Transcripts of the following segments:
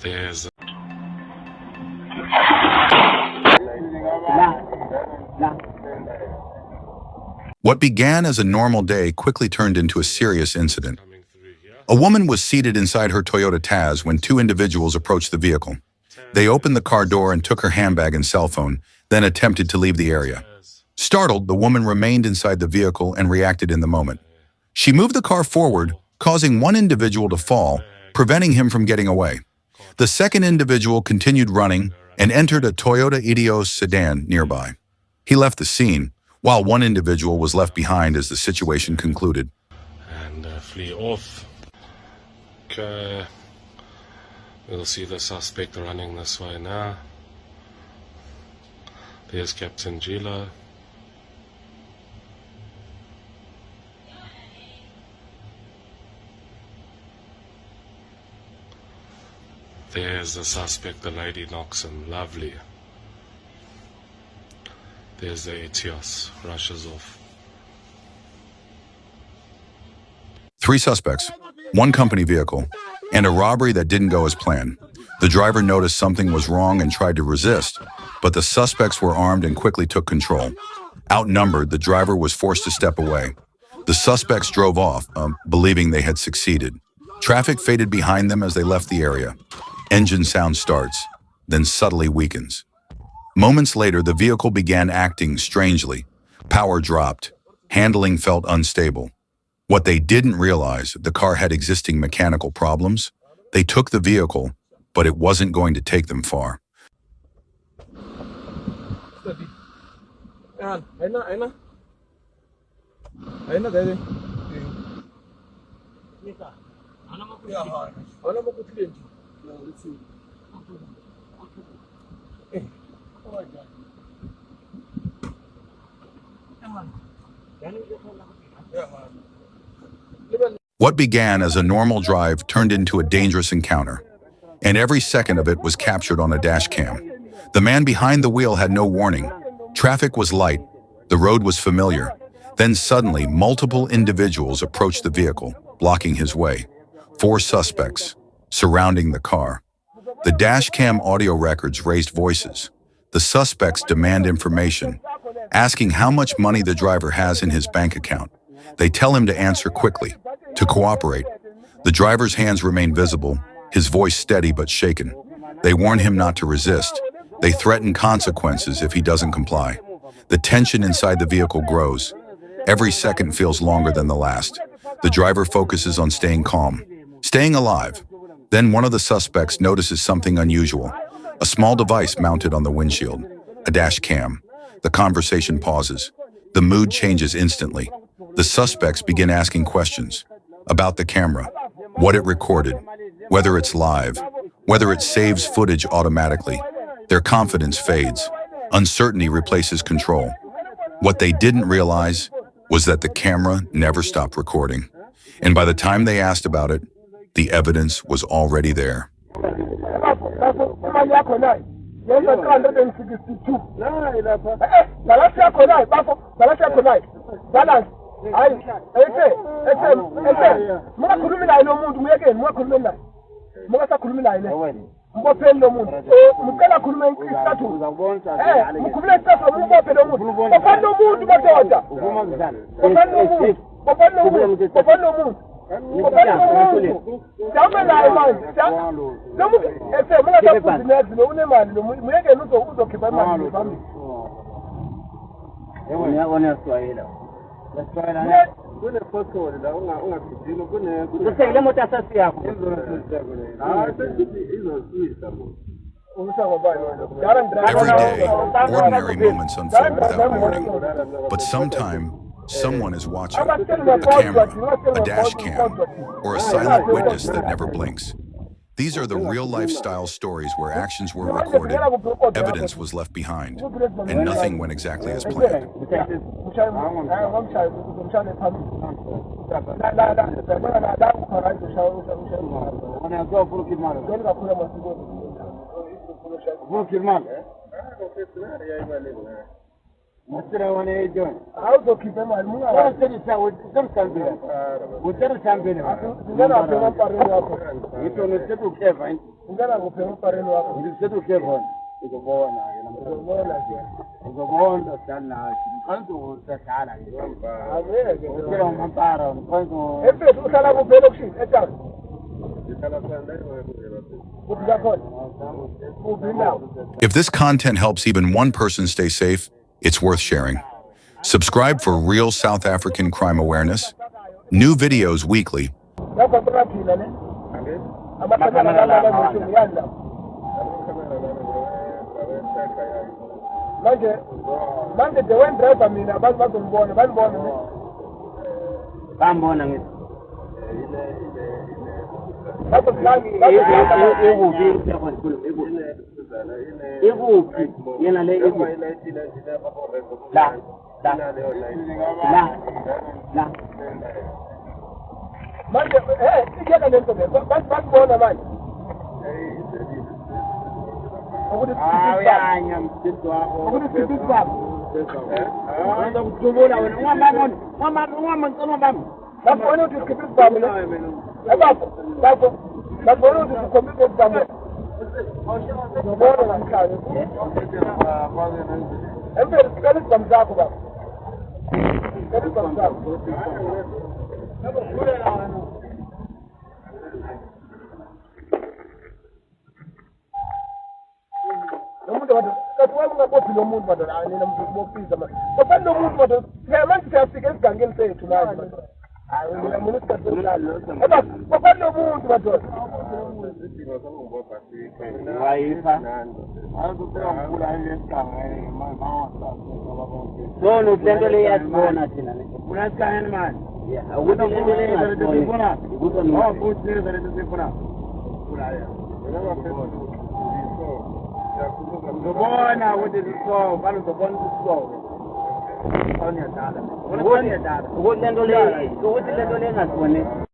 There's What began as a normal day quickly turned into a serious incident. A woman was seated inside her Toyota Tazz when two individuals approached the vehicle. They opened the car door and took her handbag and cell phone, then attempted to leave the area. Startled, the woman remained inside the vehicle and reacted in the moment. She moved the car forward, causing one individual to fall, preventing him from getting away. The second individual continued running and entered a Toyota Etios sedan nearby. He left the scene, while one individual was left behind as the situation concluded. and flee off. Okay. We'll see the suspect running this way now. There's Captain Gila. There's the suspect, the lady knocks him. Lovely. There's the Etios, rushes off. 3 suspects, 1 company vehicle, and a robbery that didn't go as planned. The driver noticed something was wrong and tried to resist, but the suspects were armed and quickly took control. Outnumbered, the driver was forced to step away. The suspects drove off, believing they had succeeded. Traffic faded behind them as they left the area. Engine sound starts, then subtly weakens. Moments later, the vehicle began acting strangely. Power dropped. Handling felt unstable. What they didn't realize, the car had existing mechanical problems. They took the vehicle, but it wasn't going to take them far. What began as a normal drive turned into a dangerous encounter, and every second of it was captured on a dash cam. The man behind the wheel had no warning. Traffic was light, the road was familiar. Then suddenly, multiple individuals approached the vehicle, blocking his way. 4 suspects, surrounding the car. The dash cam audio records raised voices. The suspects demand information, asking how much money the driver has in his bank account. They tell him to answer quickly, to cooperate. The driver's hands remain visible, his voice steady but shaken. They warn him not to resist. They threaten consequences if he doesn't comply. The tension inside the vehicle grows. Every second feels longer than the last. The driver focuses on staying calm, staying alive. Then one of the suspects notices something unusual. A small device mounted on the windshield, a dash cam. The conversation pauses. The mood changes instantly. The suspects begin asking questions about the camera, what it recorded, whether it's live, whether it saves footage automatically. Their confidence fades. Uncertainty replaces control. What they didn't realize was that the camera never stopped recording. And by the time they asked about it, the evidence was already there. Every day, ordinary moments unfold without warning, but someone is watching. A camera, a dash cam, or a silent witness that never blinks. These are the real lifestyle stories where actions were recorded, evidence was left behind, and nothing went exactly as planned. How to keep them and move around. What is it? Some something. What is something? You gotta pay one parent wako. It on the set of Kevin. You gotta go pay one parent wako. The set of Kevin. You go on now. You go on again. You go on the stand now. You can't do the car. You go on one parent. If you can't go pay the shit, it's out. If this content helps even one person stay safe, it's worth sharing. Subscribe for real South African crime awareness. New videos weekly.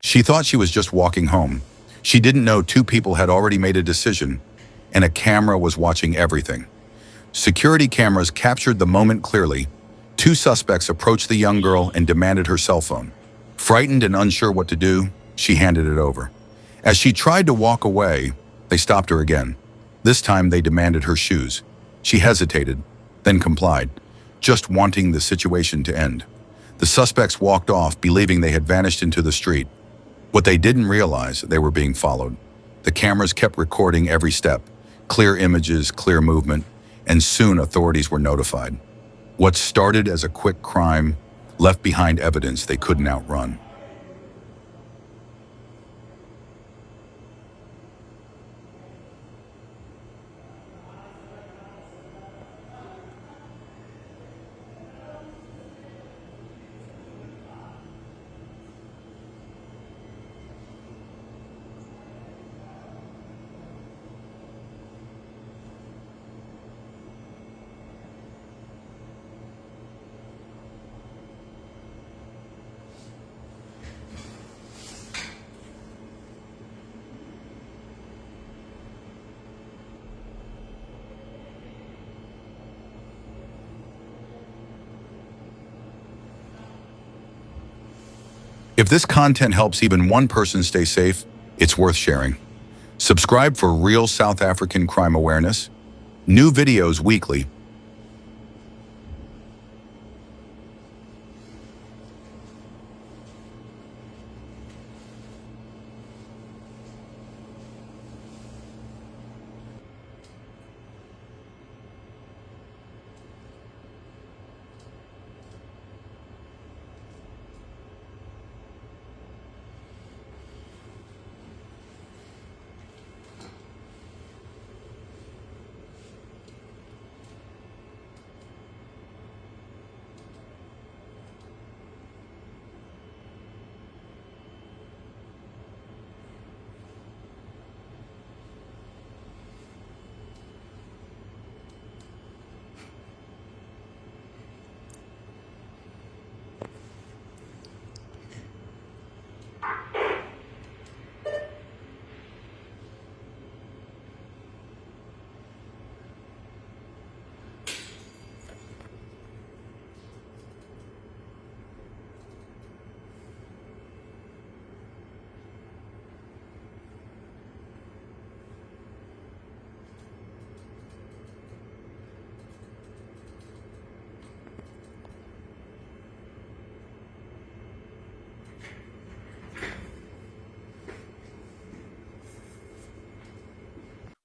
She thought she was just walking home. She didn't know two people had already made a decision, and a camera was watching everything. Security cameras captured the moment clearly. Two suspects approached the young girl and demanded her cell phone. Frightened and unsure what to do, she handed it over. As she tried to walk away, they stopped her again. This time they demanded her shoes. She hesitated, then complied, just wanting the situation to end. The suspects walked off, believing they had vanished into the street. What they didn't realize, they were being followed. The cameras kept recording every step, clear images, clear movement, and soon authorities were notified. What started as a quick crime left behind evidence they couldn't outrun. If this content helps even one person stay safe, it's worth sharing. Subscribe for real South African crime awareness. New videos weekly.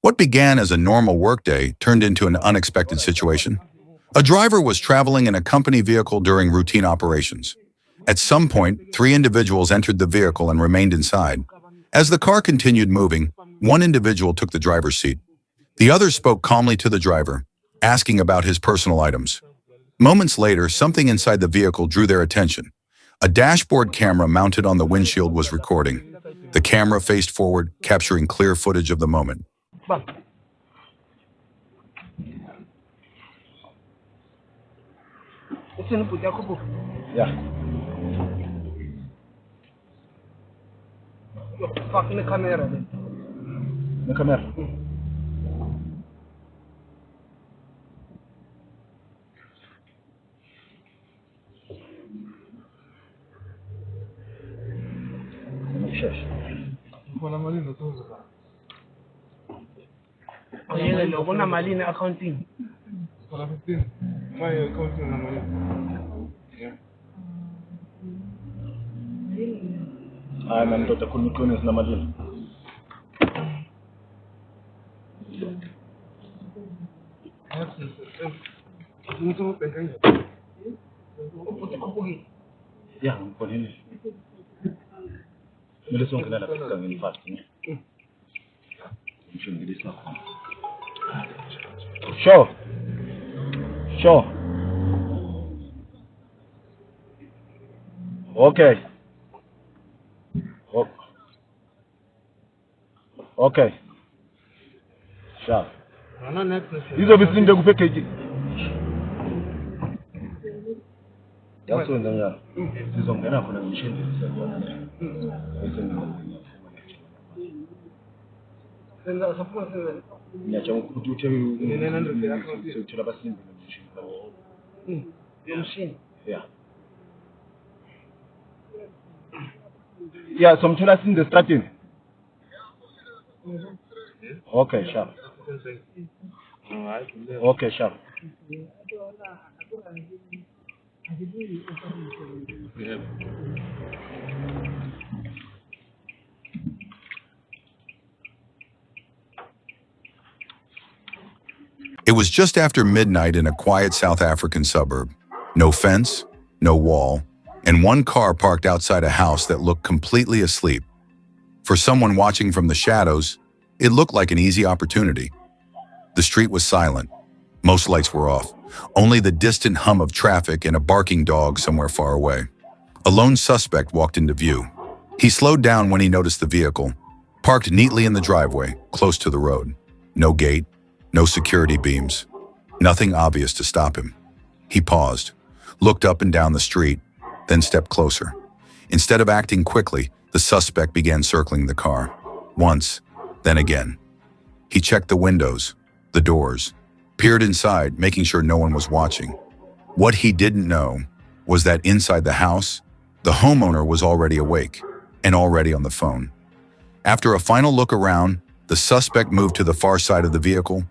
What began as a normal workday turned into an unexpected situation. A driver was traveling in a company vehicle during routine operations. At some point, 3 individuals entered the vehicle and remained inside. As the car continued moving, one individual took the driver's seat. The others spoke calmly to the driver, asking about his personal items. Moments later, something inside the vehicle drew their attention. A dashboard camera mounted on the windshield was recording. The camera faced forward, capturing clear footage of the moment. Yeah. Fuck in the camera. The camera. Kuna mali na accounting. Kuna 15. My accounting na mali. Ah, na mtoto kunikoni na mali. Yeah, por ahí. Me lo son que la pesca en el fácil. Sure. Sure. Okay. Okay. Sure. Hizo visinde kupekeje. Yaso ndanga. Hizo ngena kuna mshindi sasa. Niacha ukutute ndio basi mshindi. Yeah. Yeah, some children in the starting. Okay, sharp. Okay, sharp. It was just after midnight in a quiet South African suburb. No fence, no wall, and one car parked outside a house that looked completely asleep. For someone watching from the shadows, it looked like an easy opportunity. The street was silent. Most lights were off. Only the distant hum of traffic and a barking dog somewhere far away. A lone suspect walked into view. He slowed down when he noticed the vehicle, parked neatly in the driveway, close to the road. No gate, no security beams, nothing obvious to stop him. He paused, looked up and down the street, then stepped closer. Instead of acting quickly, the suspect began circling the car. Once, then again. He checked the windows, the doors, peered inside, making sure no one was watching. What he didn't know was that inside the house, the homeowner was already awake and already on the phone. After a final look around, the suspect moved to the far side of the vehicle,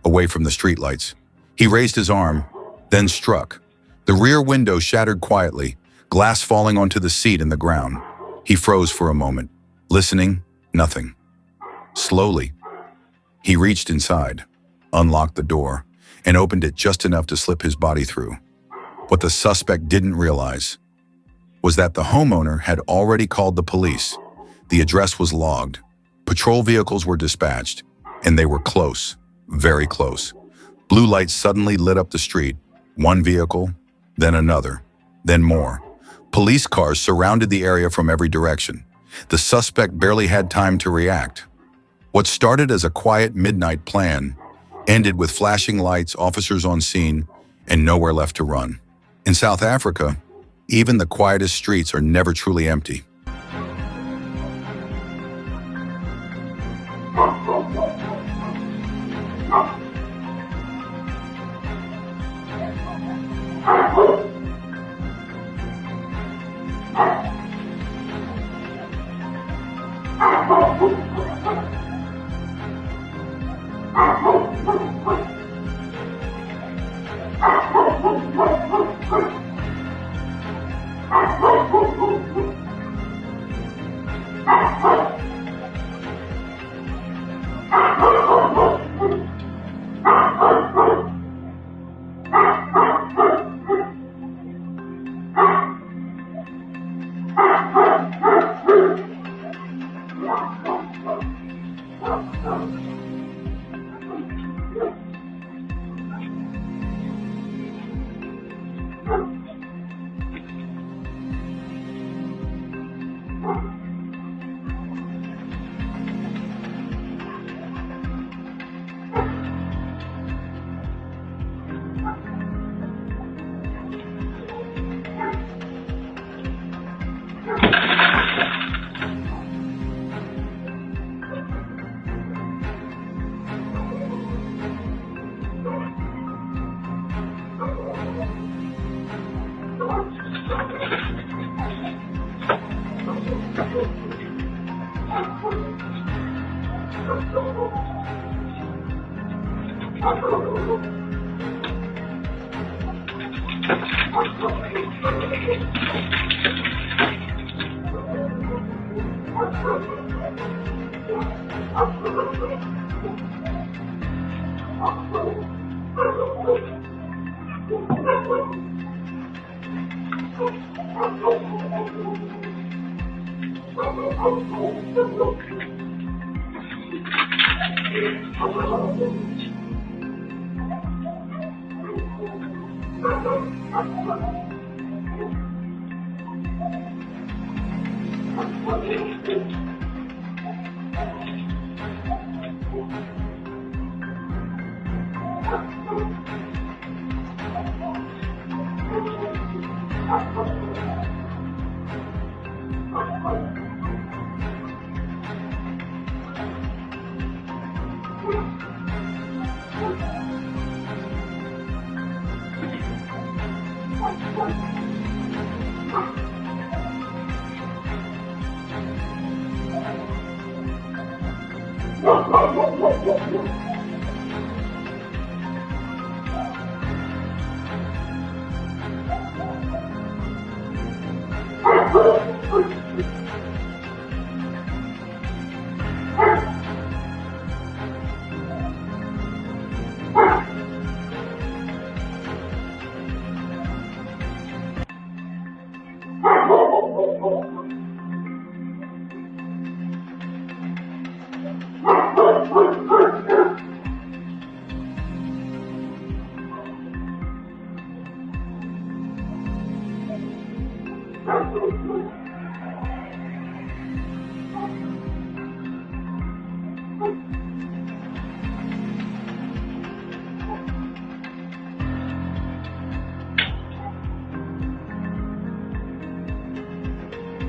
away from the streetlights. He raised his arm, then struck. The rear window shattered quietly, glass falling onto the seat and the ground. He froze for a moment, listening, nothing. Slowly, he reached inside, unlocked the door, and opened it just enough to slip his body through. What the suspect didn't realize was that the homeowner had already called the police. The address was logged. Patrol vehicles were dispatched, and they were close, very close. Blue lights suddenly lit up the street. One vehicle, then another, then more. Police cars surrounded the area from every direction. The suspect barely had time to react. What started as a quiet midnight plan ended with flashing lights, officers on scene, and nowhere left to run. In South Africa, even the quietest streets are never truly empty.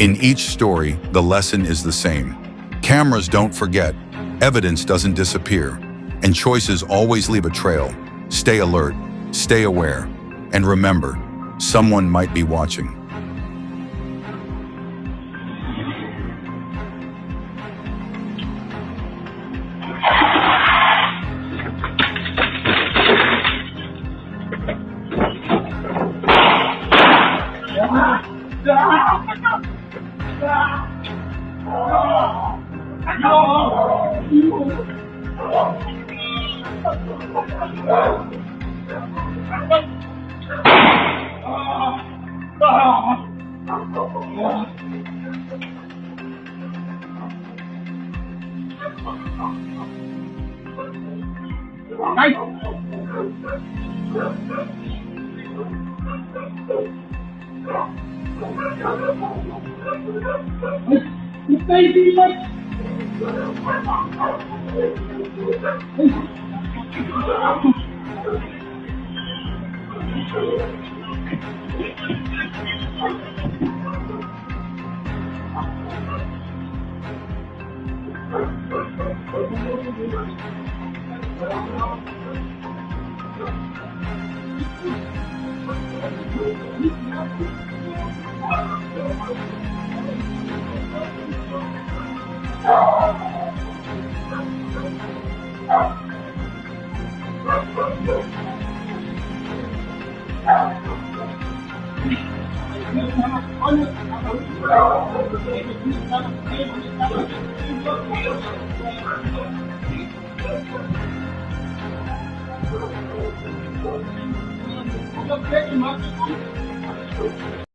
In each story, the lesson is the same. Cameras don't forget, evidence doesn't disappear, and choices always leave a trail. Stay alert, stay aware, and remember, someone might be watching.